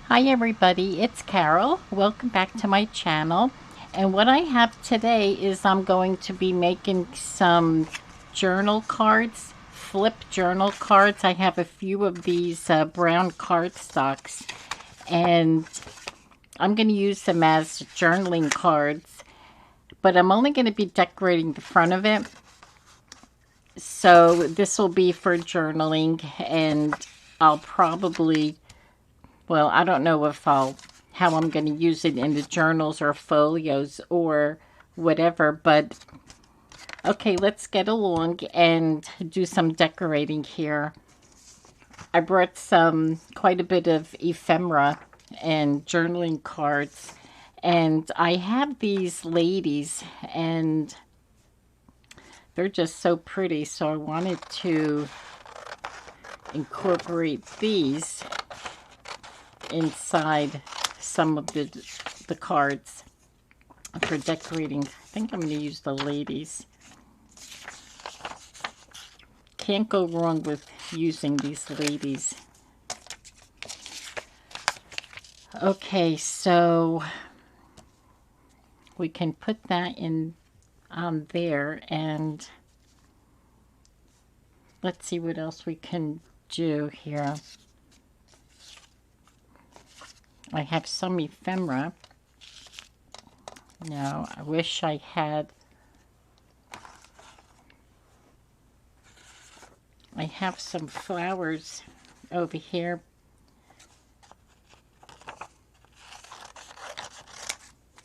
Hi everybody, it's Carol. Welcome back to my channel. And what I have today is I'm going to be making some journal cards, flip journal cards. I have a few of these brown cardstocks and I'm going to use them as journaling cards. But I'm only going to be decorating the front of it. So this will be for journaling and I'll probably I don't know how I'm going to use it in the journals or folios or whatever, but okay, let's get along and do some decorating here. I brought quite a bit of ephemera and journaling cards, and I have these ladies, and they're just so pretty, so I wanted to incorporate these inside some of the cards for decorating. I think I'm going to use the ladies. Can't go wrong with using these ladies. Okay, so we can put that in on there, and let's see what else we can do here. I have some ephemera. No, I wish I had. I have some flowers over here.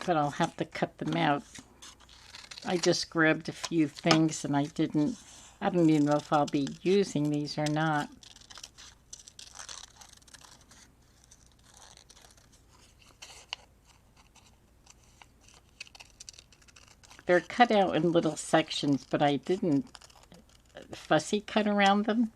But I'll have to cut them out. I just grabbed a few things and I don't even know if I'll be using these or not. They're cut out in little sections, but I didn't fussy cut around them.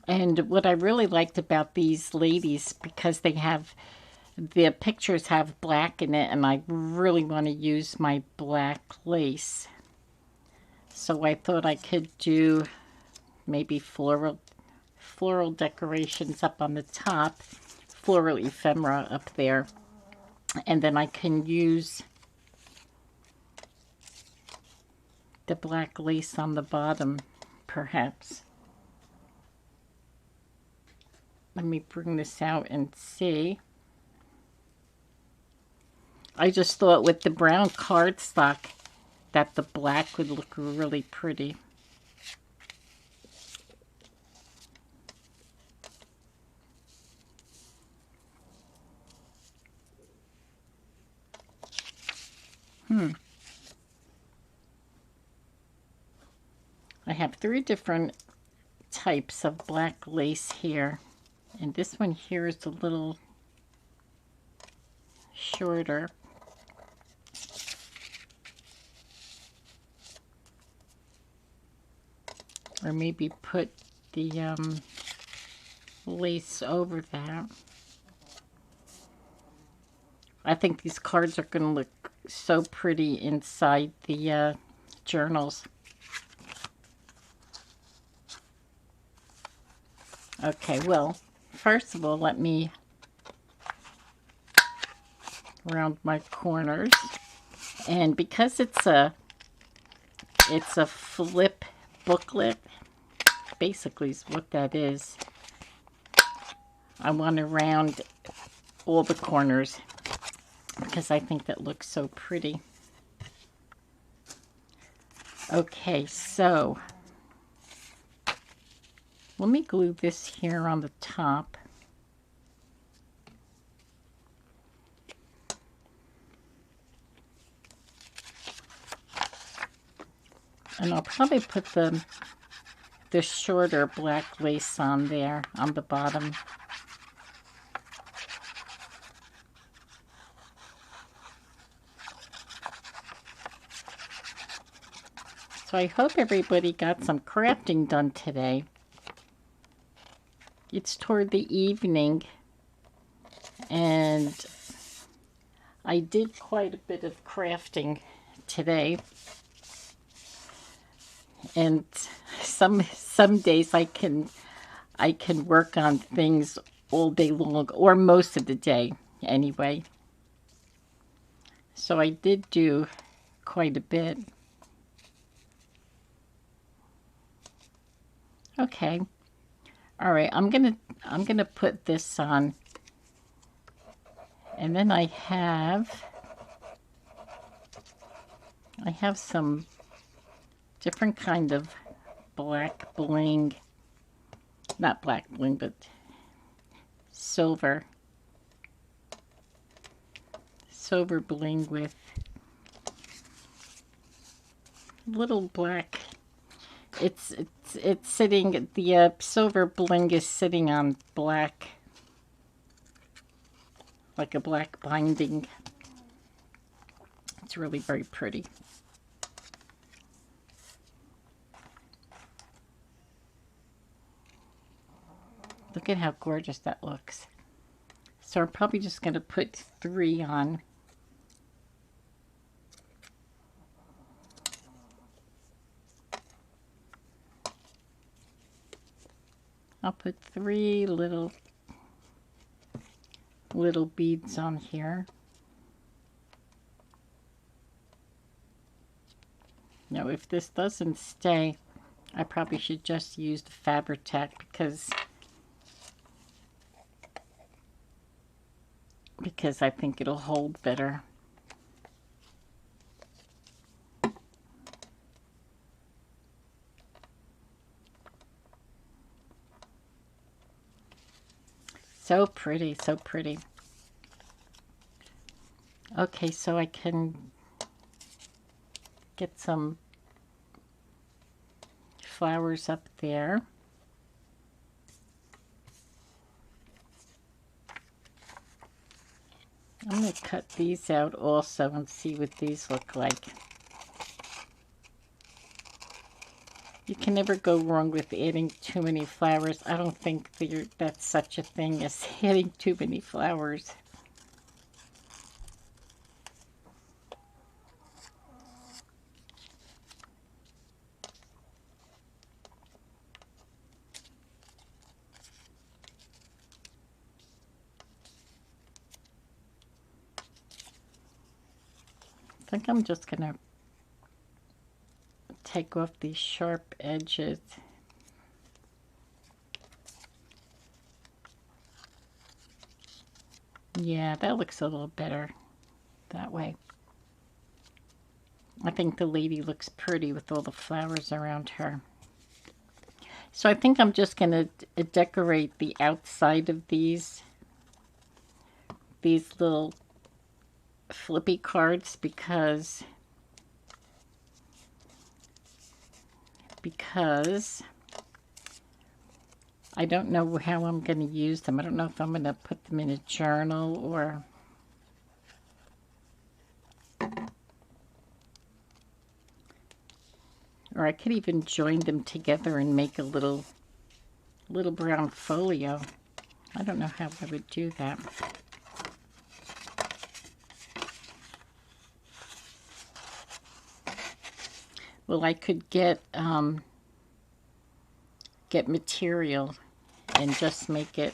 And what I really liked about these ladies, because the pictures have black in it, and I really want to use my black lace. So I thought I could do maybe floral decorations up on the top, floral ephemera up there, and then I can use the black lace on the bottom, perhaps. Let me bring this out and see. I just thought with the brown cardstock that the black would look really pretty. I have 3 different types of black lace here. And this one here is a little shorter. Or maybe put the lace over that. I think these cards are going to look so pretty inside the journals. Okay, well, first of all, let me round my corners. And because it's a flip booklet, basically is what that is, I want to round all the corners because I think that looks so pretty. Okay, so let me glue this here on the top. And I'll probably put the shorter black lace on there on the bottom. So I hope everybody got some crafting done today. It's toward the evening, and I did quite a bit of crafting today. And some days I can work on things all day long, or most of the day anyway. So I did do quite a bit. Okay. All right. I'm gonna put this on, and then I have some different kind of black bling, not black bling, but silver silver bling with little black. It's sitting. The silver bling is sitting on black, like a black binding. It's really very pretty. Look at how gorgeous that looks. So I'm probably just going to put 3 on. I'll put 3 little beads on here. Now, if this doesn't stay, I probably should just use the Fabri-Tac because I think it'll hold better. So pretty, so pretty. Okay, so I can get some flowers up there. I'm going to cut these out also and see what these look like. You can never go wrong with adding too many flowers. I don't think that's such a thing as adding too many flowers. I think I'm just going to take off these sharp edges. Yeah, that looks a little better that way. I think the lady looks pretty with all the flowers around her. So I think I'm just going to decorate the outside of these little flippy cards because I don't know how I'm going to use them. I don't know if I'm going to put them in a journal or I could even join them together and make a little brown folio. I don't know how I would do that. Well, I could get material and just make it.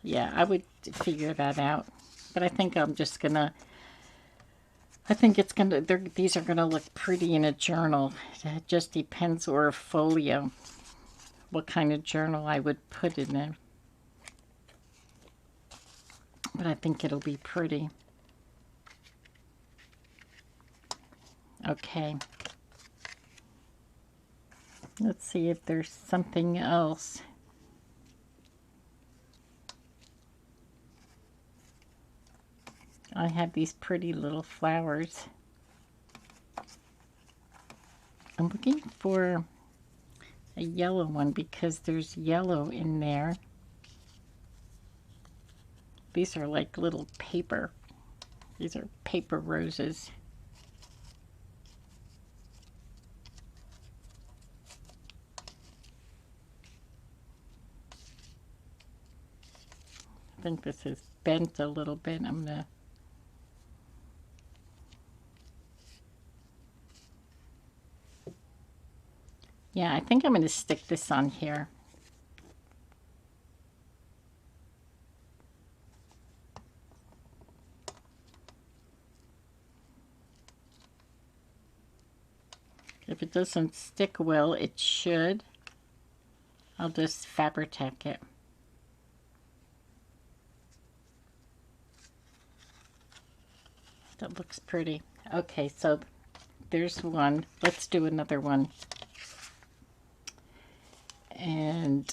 Yeah, I would figure that out. But I think I'm just gonna. I think it's gonna. These are gonna look pretty in a journal. It just depends, or a folio, what kind of journal I would put in it. But I think it'll be pretty. Okay. Let's see if there's something else. I have these pretty little flowers. I'm looking for a yellow one because there's yellow in there. These are like little paper. These are paper roses. I think this is bent a little bit. I'm gonna Yeah, I think I'm going to stick this on here. If it doesn't stick well, it should. I'll just Fabri-Tac it. That looks pretty. Okay, so there's one. Let's do another one. And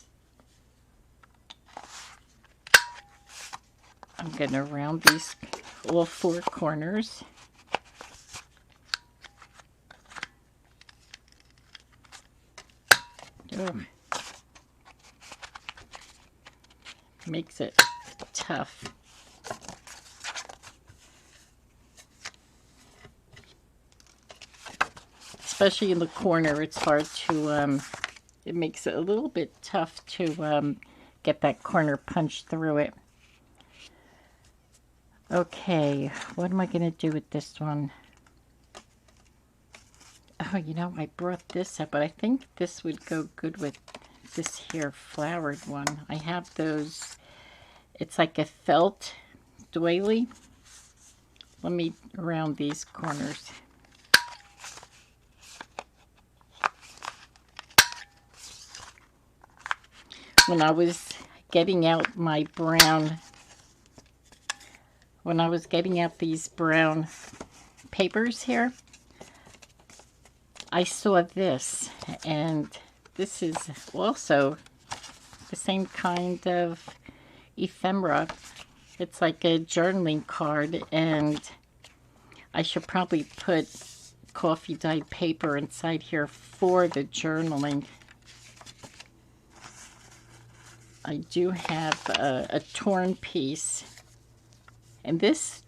I'm going to round these all four corners. Oh. Makes it tough. Especially in the corner, it's hard to, it makes it a little bit tough to get that corner punched through it. Okay, what am I going to do with this one? Oh, you know, I brought this up, but I think this would go good with this here flowered one. I have those, it's like a felt doily. Let me round these corners. When I was getting out my brown, when I was getting out these brown papers here, I saw this, and this is also the same kind of ephemera. It's like a journaling card, and I should probably put coffee dyed paper inside here for the journaling. I do have a torn piece, and this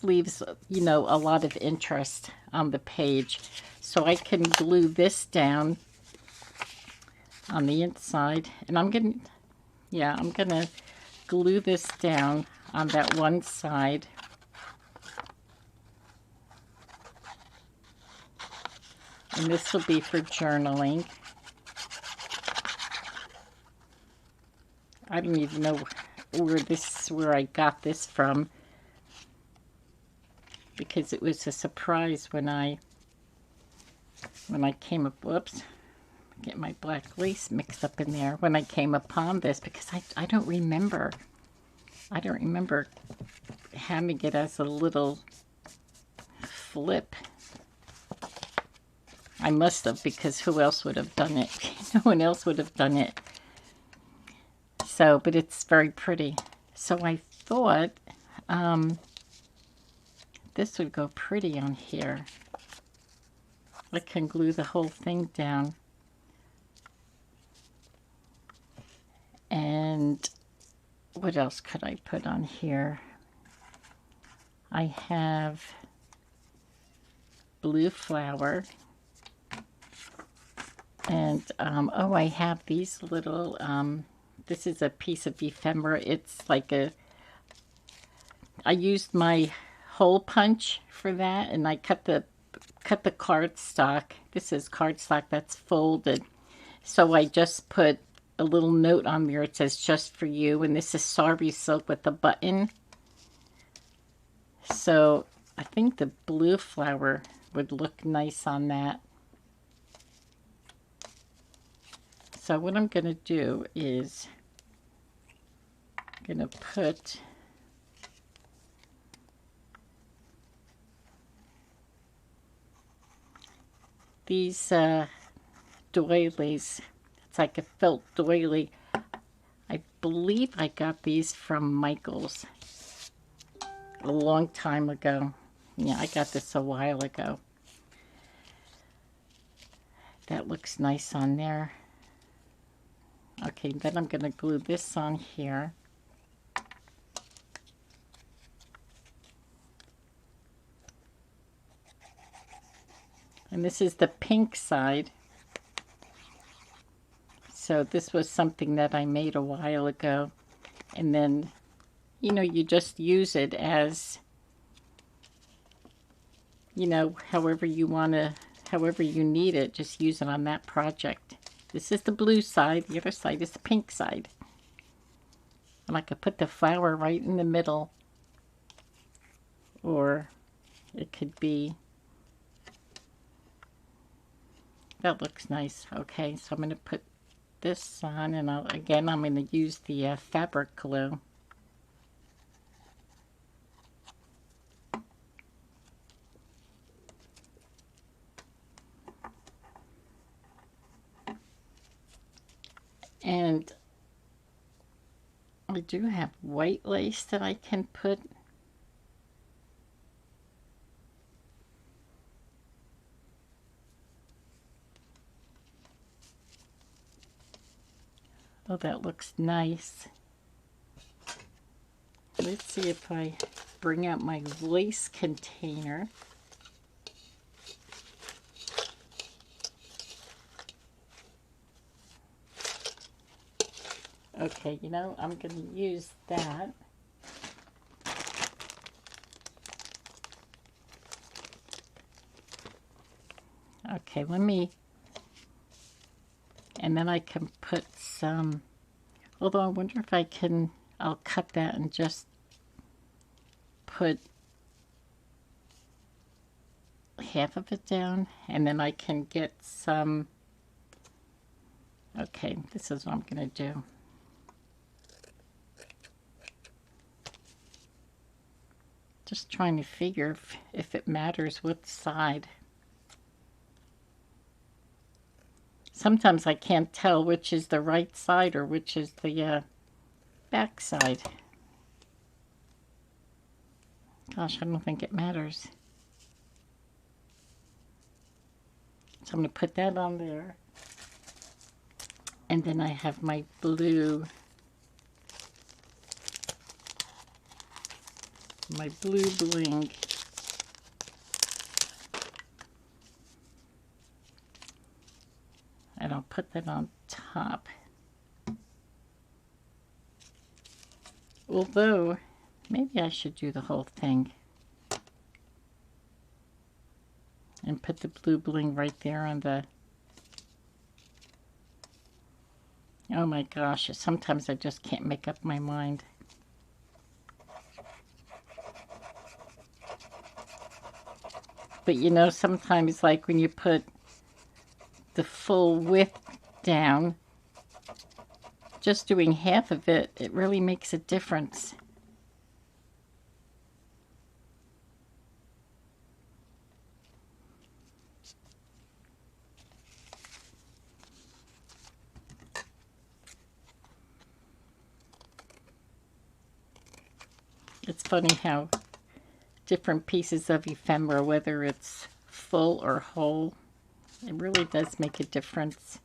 leaves, you know, a lot of interest on the page. So I can glue this down on the inside, and I'm gonna glue this down on that one side. And this will be for journaling. I don't even know where I got this from, because it was a surprise when I came up. Whoops, get my black lace mixed up in there. When I came upon this, because I don't remember having it as a little flip. I must have, because who else would have done it? No one else would have done it. So, but it's very pretty. So I thought this would go pretty on here. I can glue the whole thing down. And what else could I put on here? I have blue flower. And, oh, I have these little, this is a piece of ephemera. It's like I used my hole punch for that, and I cut the cardstock. This is cardstock that's folded. So I just put a little note on there. It says, "Just for you." And this is Sari silk with a button. So I think the blue flower would look nice on that. So what I'm going to do is I'm going to put these doilies. It's like a felt doily. I believe I got these from Michael's a long time ago. Yeah, I got this a while ago. That looks nice on there. Okay, then I'm going to glue this on here. And this is the pink side. So this was something that I made a while ago. And then, you know, you just use it as, you know, however you want to, however you need it, just use it on that project. This is the blue side. The other side is the pink side. And I could put the flower right in the middle. Or it could be... That looks nice. Okay, so I'm going to put this on, and again, I'm going to use the fabric glue. And I do have white lace that I can put. Oh, that looks nice. Let's see if I bring out my lace container. Okay, you know, I'm going to use that. Okay, let me, and then I can put some, although I wonder if I can, I'll cut that and just put half of it down, and then I can get some, okay, this is what I'm going to do. Just trying to figure if it matters what side. Sometimes I can't tell which is the right side or which is the back side. Gosh, I don't think it matters. So I'm going to put that on there. And then I have my blue bling. And I'll put that on top. Although, maybe I should do the whole thing. And put the blue bling right there on the... Oh my gosh, sometimes I just can't make up my mind. But you know, sometimes like when you put the full width down, just doing half of it, it really makes a difference. It's funny how different pieces of ephemera, whether it's full or whole, it really does make a difference.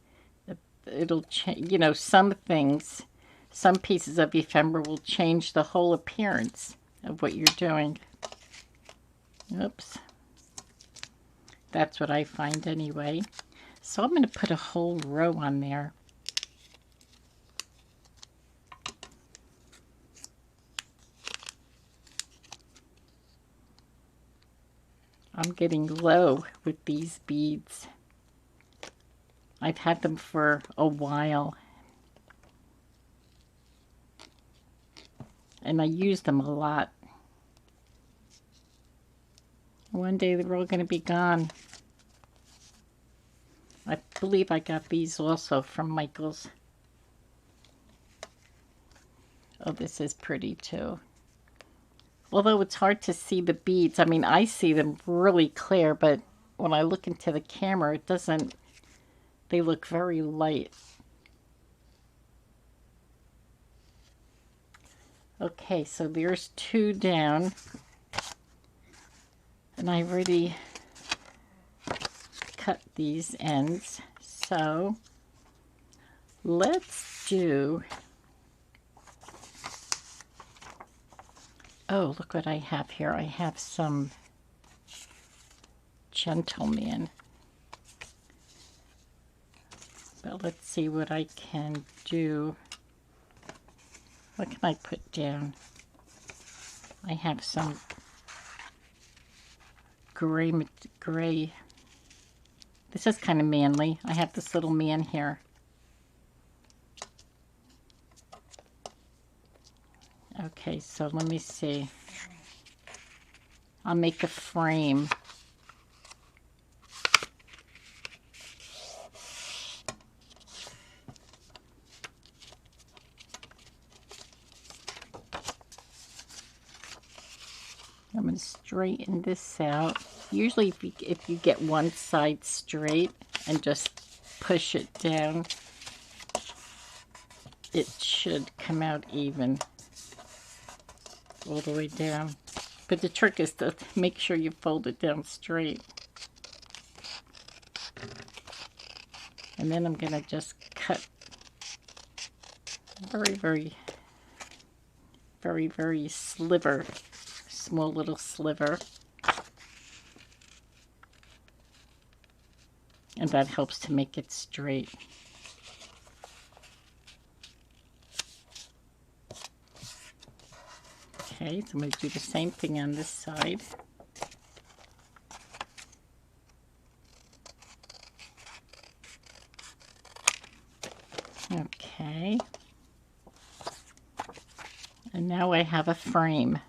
It'll change, you know, some things, some pieces of ephemera will change the whole appearance of what you're doing. Oops. That's what I find anyway. So I'm going to put a whole row on there. I'm getting low with these beads. I've had them for a while. And I use them a lot. One day they're all going to be gone. I believe I got these also from Michael's. Oh, this is pretty too. Although it's hard to see the beads. I mean, I see them really clear, but when I look into the camera, it doesn't, they look very light. Okay, so there's 2 down. And I already cut these ends. So let's do, oh, look what I have here. I have some Gentleman. But let's see what I can do. What can I put down? I have some gray. This is kind of manly. I have this little man here. so let me see. I'll make a frame. I'm going to straighten this out. Usually if you get one side straight and just push it down, it should come out even all the way down. But the trick is to make sure you fold it down straight. And then I'm going to just cut very sliver, small little sliver. And that helps to make it straight. Okay, so I'm going to do the same thing on this side. Okay. And now I have a frame.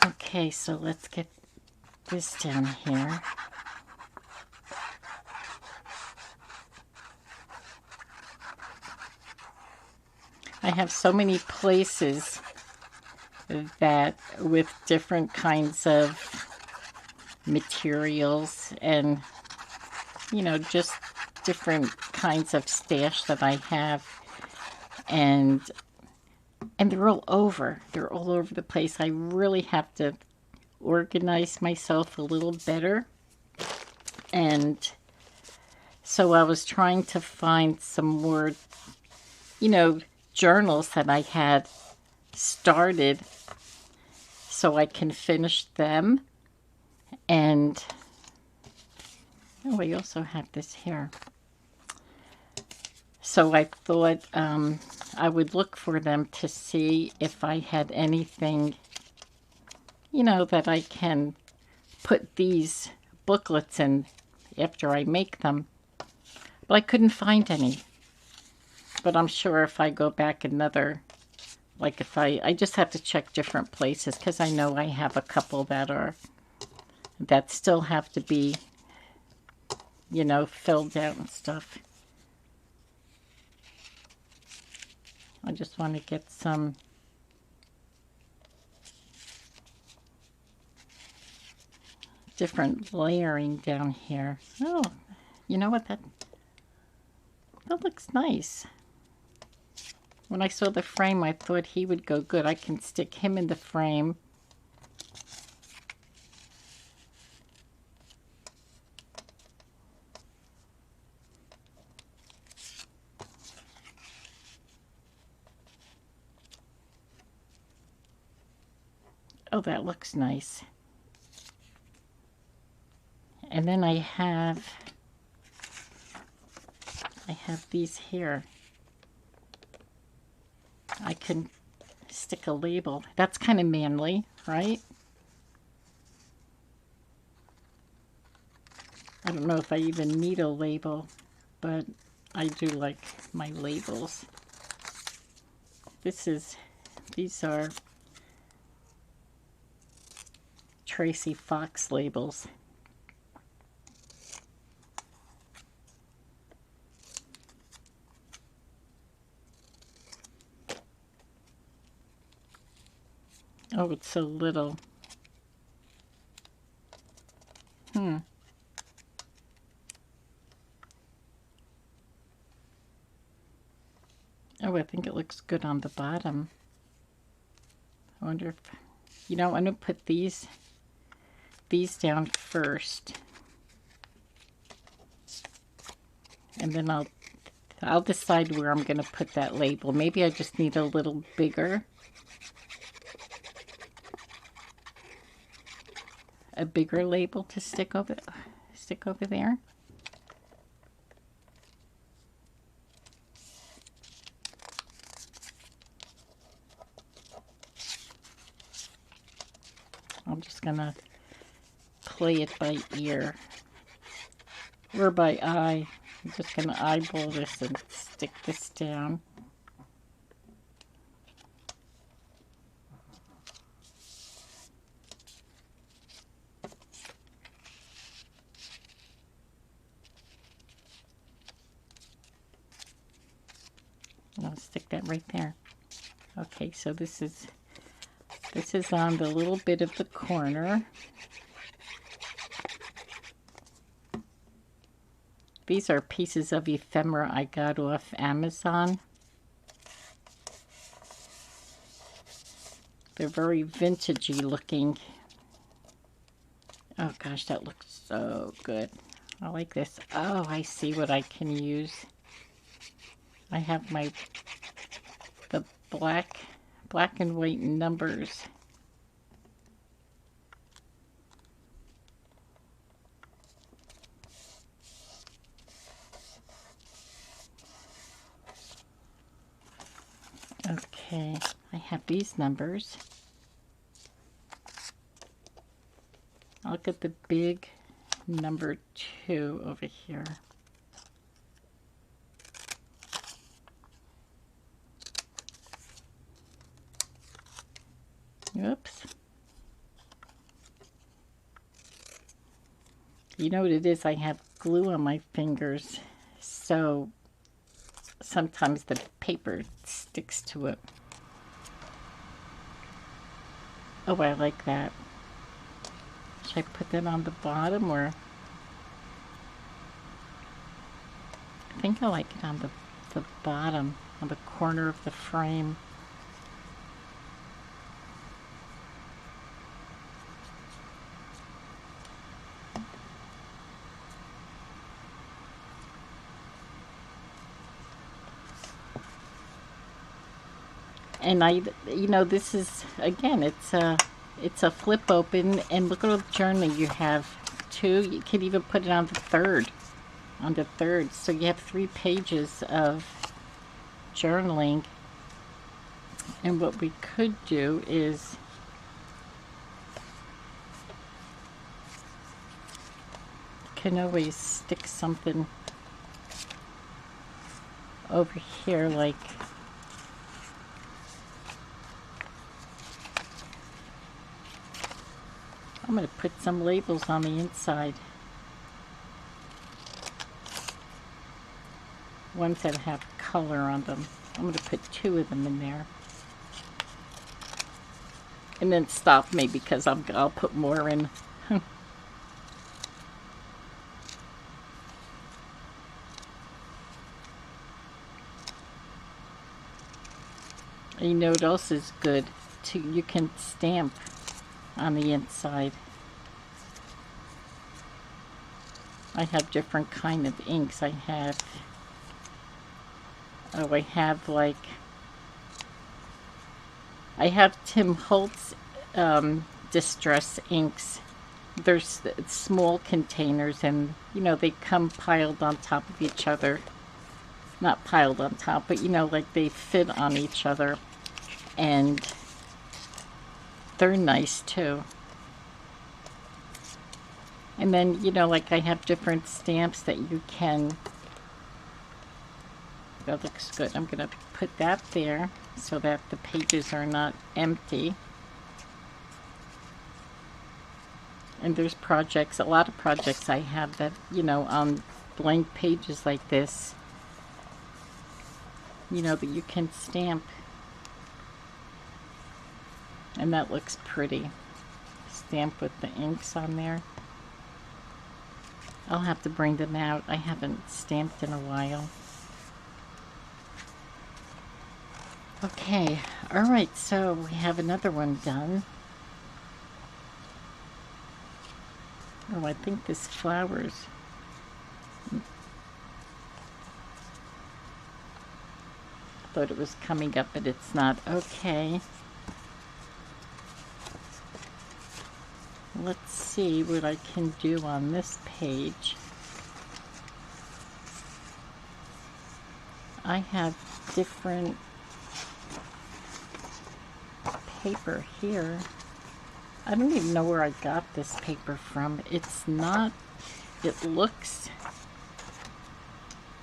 Okay, so let's get this down here. I have so many places that with different kinds of materials and, you know, just different kinds of stash that I have, and they're all over the place. I really have to organize myself a little better. And so I was trying to find some more, you know, journals that I had started so I can finish them. And oh, I also have this here. So I thought I would look for them to see if I had anything, you know, that I can put these booklets in after I make them. But I couldn't find any. But I'm sure if I go back another, like if I just have to check different places, because I know I have a couple that still have to be, you know, filled out and stuff. I just want to get some different layering down here. Oh, you know what? That looks nice. When I saw the frame, I thought he would go good. I can stick him in the frame. Oh, that looks nice. And then I have these here. I can stick a label. That's kind of manly, right? I don't know if I even need a label, but I do like my labels. These are Tracy Fox labels. Oh, it's so little. Oh, I think it looks good on the bottom. I wonder if, you know, I'm going to put these down first. And then I'll decide where I'm going to put that label. Maybe I just need a little bigger. A bigger label to stick over there. I'm just gonna play it by ear or by eye. I'm just gonna eyeball this and stick this down. And I'll stick that right there. Okay, so this is on the little bit of the corner. These are pieces of ephemera I got off Amazon. They're very vintagey looking. Oh gosh, that looks so good. I like this. Oh, I see what I can use. I have the black and white numbers. Okay, I have these numbers. I'll get the big number 2 over here. Oops. You know what it is? I have glue on my fingers, so sometimes the paper sticks to it. Oh, I like that. Should I put that on the bottom, or? I think I like it on the bottom, on the corner of the frame. And you know, this is, again, it's a flip open, and look at all the journaling you have too. You could even put it on the third, so you have 3 pages of journaling. And what we could do is can always stick something over here, like I'm going to put some labels on the inside. Ones that have color on them. I'm going to put 2 of them in there. And then stop me because I'll put more in. You know what else is good? You can stamp on the inside. I have different kind of inks. I have Tim Holtz Distress inks. There's small containers, and you know, they come piled on top of each other. Not piled on top, but you know, like they fit on each other, and they're nice too. And then, you know, like I have different stamps that you can. That looks good. I'm going to put that there so that the pages are not empty. And there's projects, a lot of projects I have that, you know, on blank pages like this, you know, that you can stamp. And that looks pretty. Stamp with the inks on there. I'll have to bring them out. I haven't stamped in a while. Okay, alright, so we have another one done. Oh, I think this flowers. Thought it was coming up, but it's not. Okay. Let's see what I can do on this page. I have different paper here. I don't even know where I got this paper from. It's not, it looks,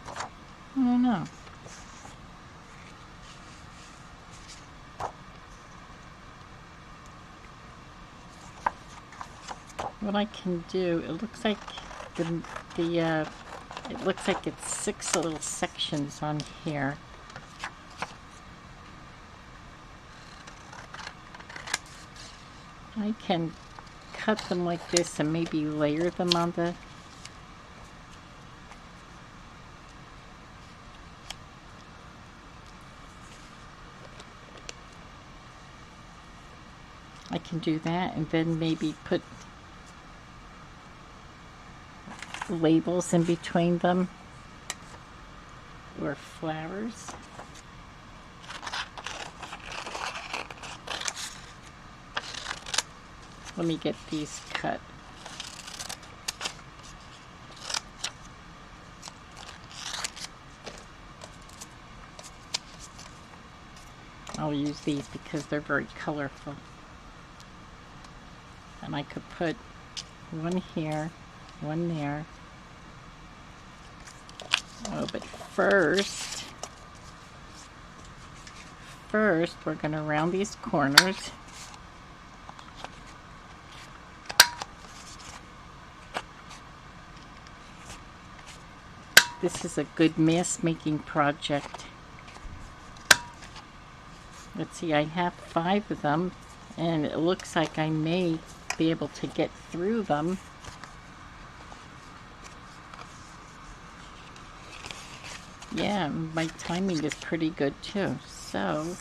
I don't know. what I can do, it looks like the it looks like it's 6 little sections on here. I can cut them like this and maybe layer them on the I can do that and then maybe put labels in between them or flowers. Let me get these cut. I'll use these because they're very colorful. And I could put one here, one there. Oh, but first we're going to round these corners. This is a good mask making project. Let's see, I have 5 of them, and it looks like I may be able to get through them. Yeah, my timing is pretty good too. So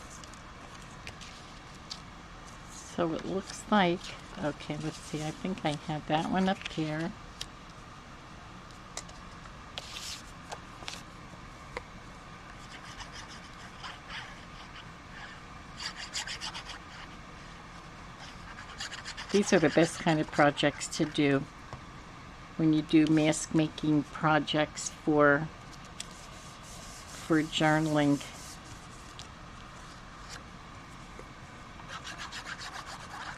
it looks like, okay, let's see, I think I had that one up here. These are the best kind of projects to do when you do mask making projects for journaling.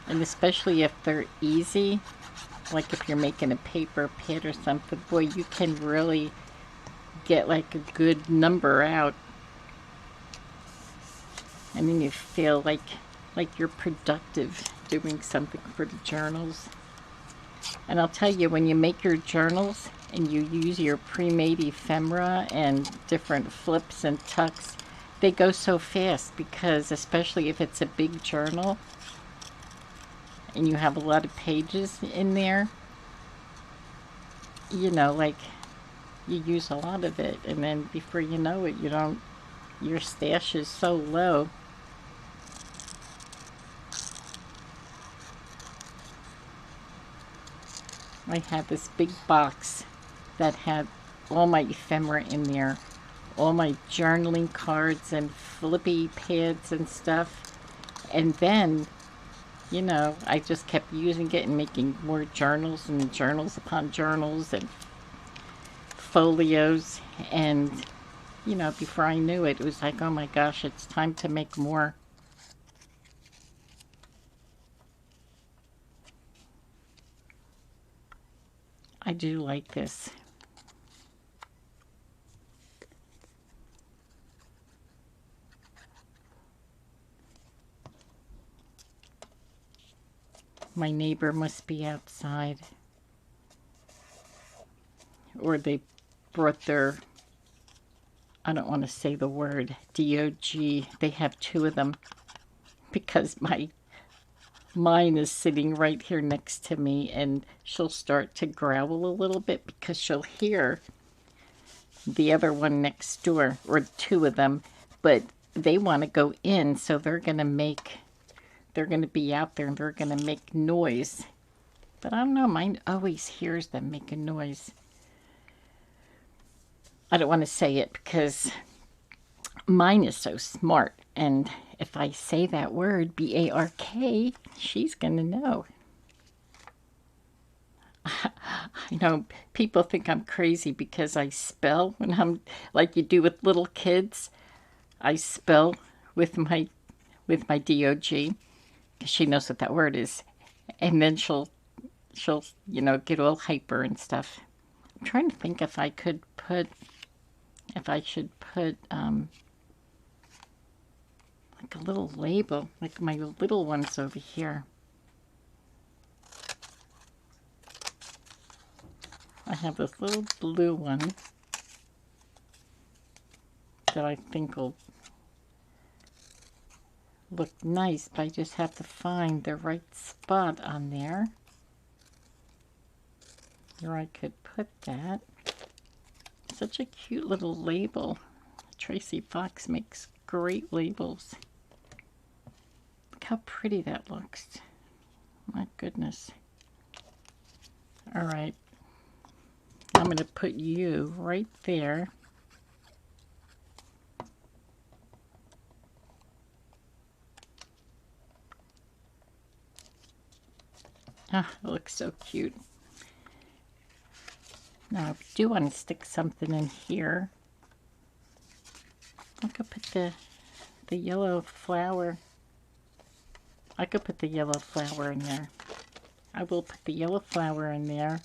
And especially if they're easy, like if you're making a paper pad or something, boy, you can really get like a good number out. And then you feel like you're productive doing something for the journals. And I'll tell you, when you make your journals and you use your pre-made ephemera and different flips and tucks, they go so fast because, especially if it's a big journal and you have a lot of pages in there, you know, like you use a lot of it, and then before you know it, your stash is so low. I had this big box that had all my ephemera in there, all my journaling cards and flippy pads and stuff. And then, you know, I just kept using it and making more journals and journals upon journals and folios. And, you know, before I knew it, it was like, oh my gosh, it's time to make more. I do like this. My neighbor must be outside. Or they brought their, I don't want to say the word, DOG. They have 2 of them because mine is sitting right here next to me, and she'll start to growl a little bit because she'll hear the other one next door, or 2 of them, but they want to go in, so they're going to be out there and they're going to make noise. But I don't know, mine always hears them making noise. I don't want to say it because mine is so smart, and if I say that word, B-A-R-K, she's going to know. I know people think I'm crazy because I spell when I'm, like you do with little kids. I spell with my DOG because she knows what that word is, and then she'll you know, get all hyper and stuff. I'm trying to think if I should put like a little label, like my little ones over here. I have this little blue one that I think will look nice, but I just have to find the right spot on there where I could put that. Such a cute little label. Tracy Fox makes great labels. Look how pretty that looks. My goodness. All right. I'm going to put you right there. Ah, it looks so cute. Now I do want to stick something in here. I could put the yellow flower. I could put the yellow flower in there. I will put the yellow flower in there.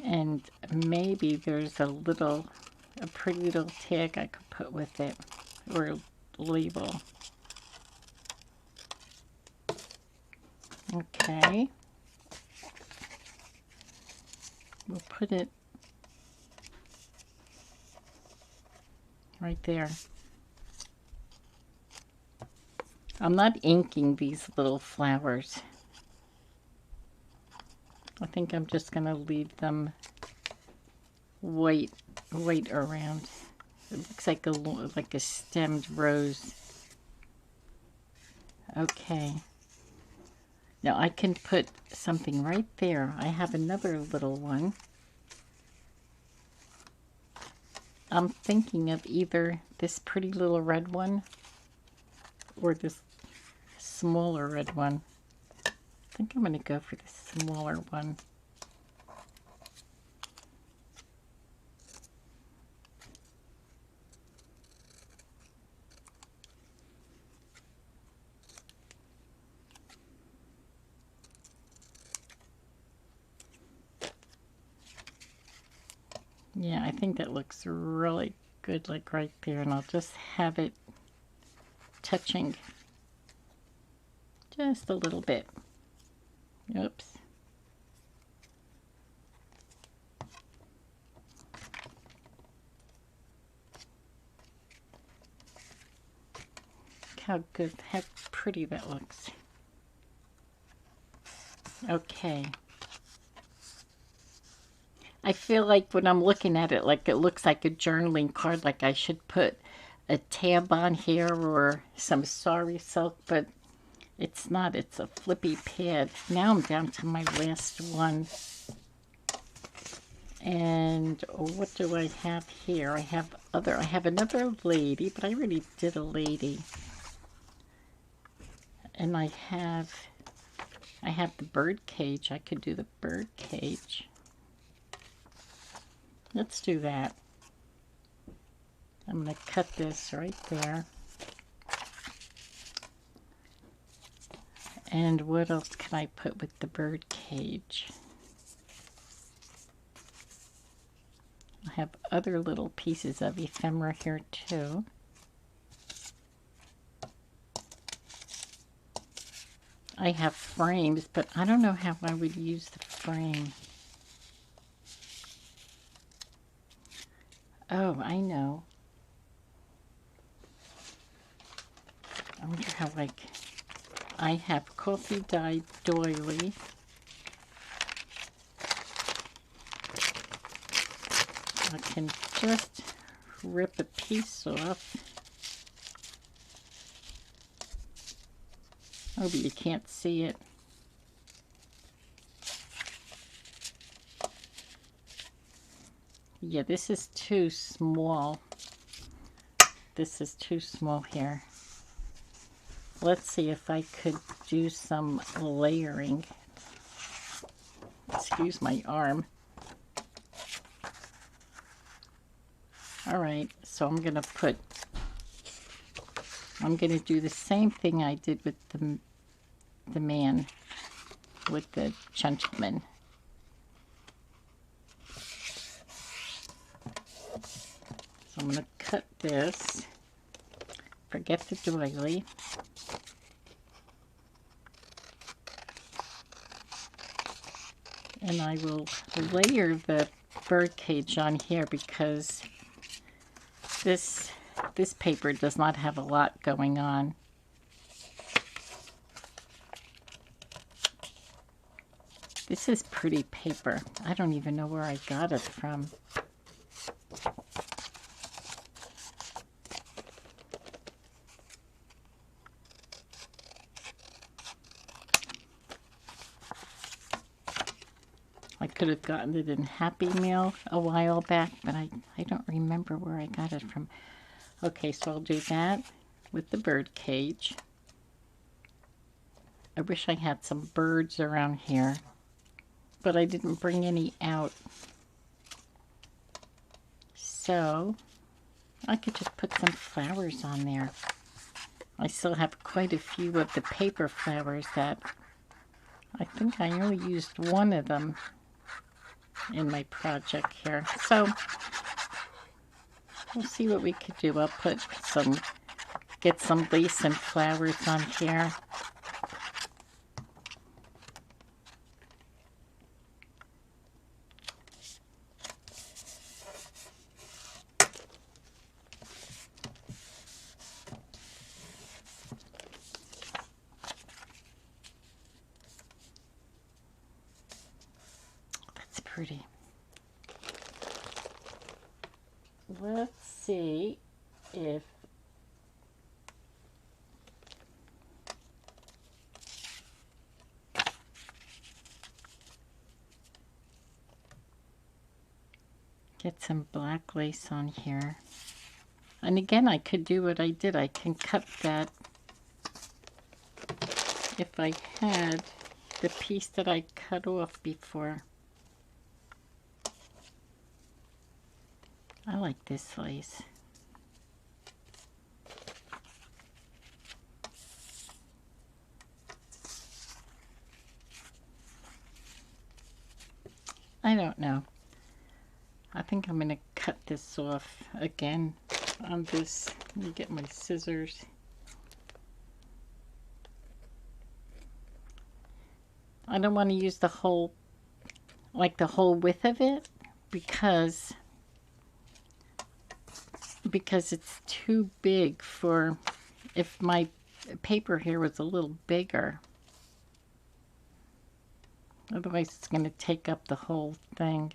And maybe there's a pretty little tag I could put with it, or a label. Okay. We'll put it right there. I'm not inking these little flowers. I think I'm just going to leave them white around. It looks like a stemmed rose. Okay. Now I can put something right there. I have another little one. I'm thinking of either this pretty little red one or this smaller red one. I think I'm going to go for the smaller one. Yeah, I think that looks really good, like right there, and I'll just have it touching just a little bit. Oops. Look how good, how pretty that looks. Okay. I feel like when I'm looking at it, like it looks like a journaling card, like I should put a tab on here or some sari silk, but it's not. It's a flippy pad. Now I'm down to my last one. And what do I have here? I have another lady, but I already did a lady. And I have the bird cage. I could do the bird cage. Let's do that. I'm going to cut this right there. And what else can I put with the bird cage? I have other little pieces of ephemera here too. I have frames, but I don't know how I would use the frame. Oh, I know. I wonder how, like, I have coffee dyed doily. I can just rip a piece off. Oh, but you can't see it. Yeah, this is too small. This is too small here. Let's see if I could do some layering. Excuse my arm. Alright, so I'm going to do the same thing I did with the man, with the gentleman. So I'm going to cut this. Forget the doily. And I will layer the bird cage on here because this paper does not have a lot going on. This is pretty paper. I don't even know where I got it from. I could have gotten it in Happy Meal a while back, but I don't remember where I got it from. Okay, so I'll do that with the bird cage. I wish I had some birds around here, but I didn't bring any out. So I could just put some flowers on there. I still have quite a few of the paper flowers that I think I only used one of them in my project here. So we'll see what we could do. I'll get some lace and flowers on here. That's pretty. Let's see if get some black lace on here. And again, I could do what I did. I can cut that if I had the piece that I cut off before. I like this lace. I don't know. I think I'm going to cut this off again on this. Let me get my scissors. I don't want to use the whole width of it because it's too big for, if my paper here was a little bigger. Otherwise it's going to take up the whole thing.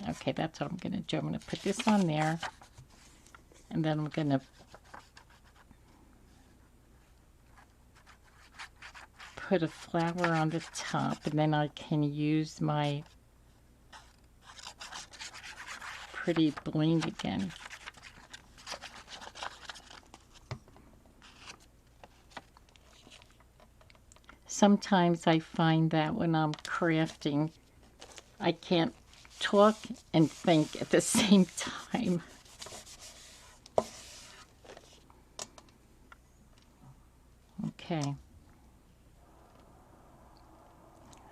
Okay, that's what I'm going to do. I'm going to put this on there, and then I'm going to put a flower on the top, and then I can use my pretty bling again. Sometimes I find that when I'm crafting, I can't talk and think at the same time. Okay.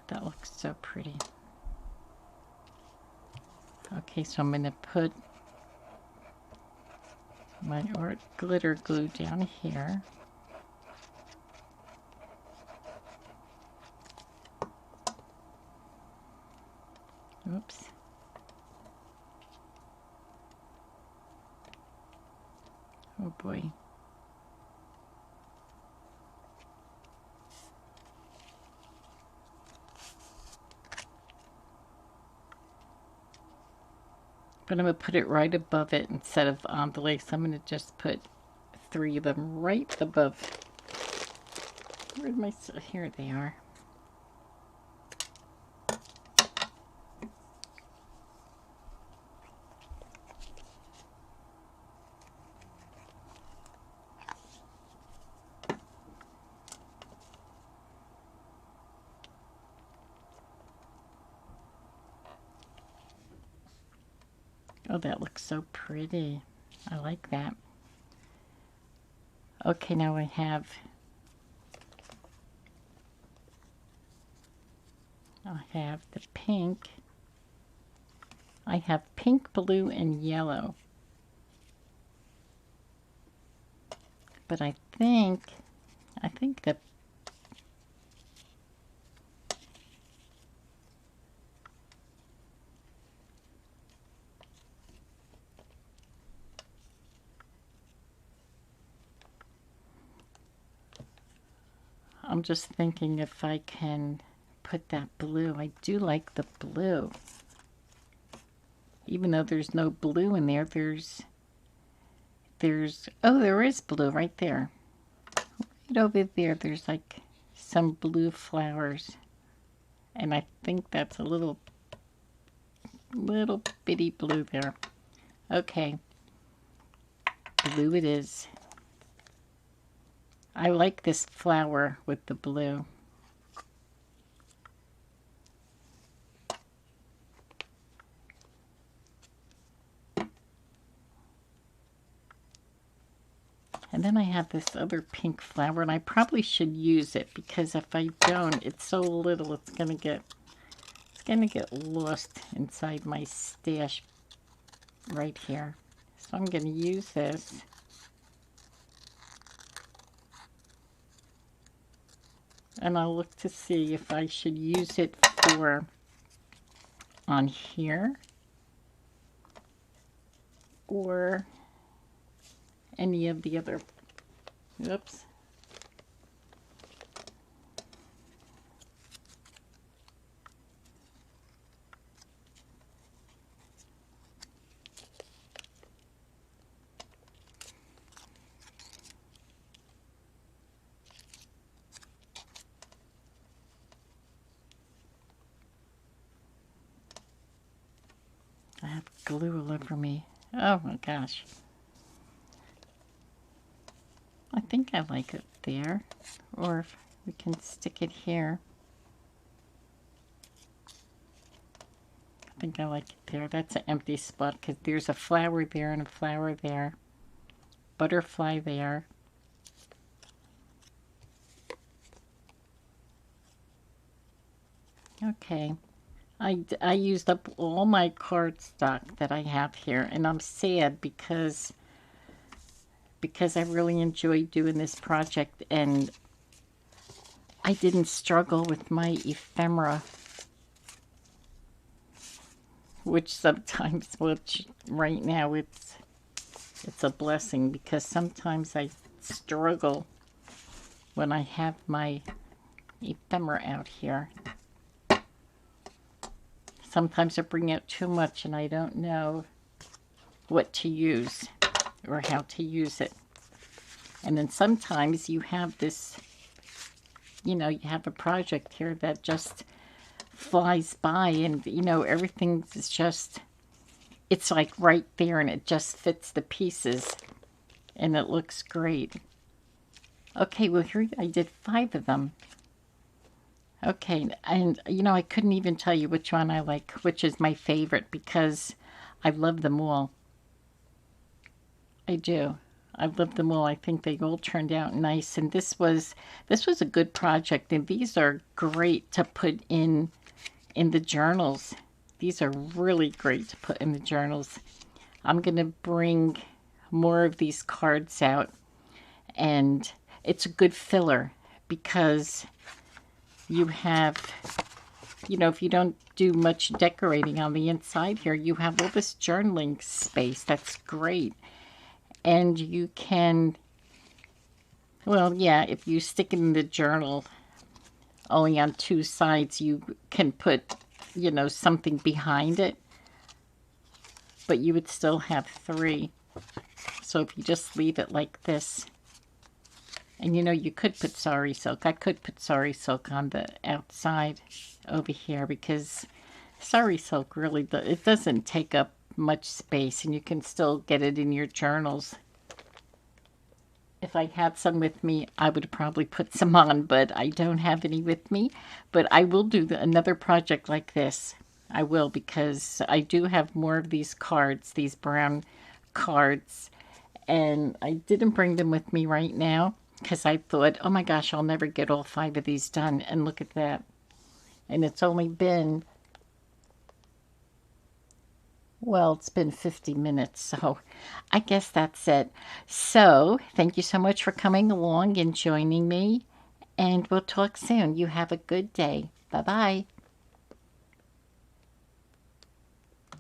That looks so pretty. Okay, so I'm going to put my art glitter glue down here. Oops. Oh boy. But I'm going to put it right above it instead of on the lace. I'm going to just put 3 of them right above. Where's my, here they are. Oh, that looks so pretty. I like that. Okay, now I have the pink. I have pink, blue, and yellow. But I think I'm just thinking if I can put that blue. I do like the blue. Even though there's no blue in there, oh, there is blue right there. Right over there, there's like some blue flowers. And I think that's a little bitty blue there. Okay. Blue it is. I like this flower with the blue. And then I have this other pink flower, and I probably should use it because if I don't, it's so little, it's gonna get lost inside my stash right here. So I'm gonna use this. And I'll look to see if I should use it for on here or any of the other, oops. I have glue all over me. Oh my gosh. I think I like it there. Or if we can stick it here. I think I like it there. That's an empty spot because there's a flower there and a flower there. Butterfly there. Okay. I used up all my cardstock that I have here, and I'm sad because I really enjoyed doing this project, and I didn't struggle with my ephemera, which sometimes, which right now it's a blessing because sometimes I struggle when I have my ephemera out here. Sometimes I bring out too much and I don't know what to use or how to use it. And then sometimes you have this, you have a project here that just flies by and, everything is just, it's like right there and it just fits the pieces and it looks great. Okay, well here I did 5 of them. Okay, and I couldn't even tell you which one I like, which is my favorite because I love them all. I do. I love them all. I think they all turned out nice, and this was a good project, and these are great to put in the journals. These are really great to put in the journals. I'm going to bring more of these cards out, and it's a good filler because you have, if you don't do much decorating on the inside here, you have all this journaling space. That's great. And you can, well, yeah, if you stick it in the journal only on 2 sides, you can put, something behind it. But you would still have 3. So if you just leave it like this, and you could put sari silk. I could put sari silk on the outside over here because sari silk really, it doesn't take up much space and you can still get it in your journals. If I had some with me, I would probably put some on, but I don't have any with me. But I will do another project like this. I will because I do have more of these cards, these brown cards, and I didn't bring them with me right now because I thought, oh my gosh, I'll never get all 5 of these done. And look at that. And it's only been, well, it's been 50 minutes, so I guess that's it. So thank you so much for coming along and joining me, and we'll talk soon. You have a good day. Bye-bye.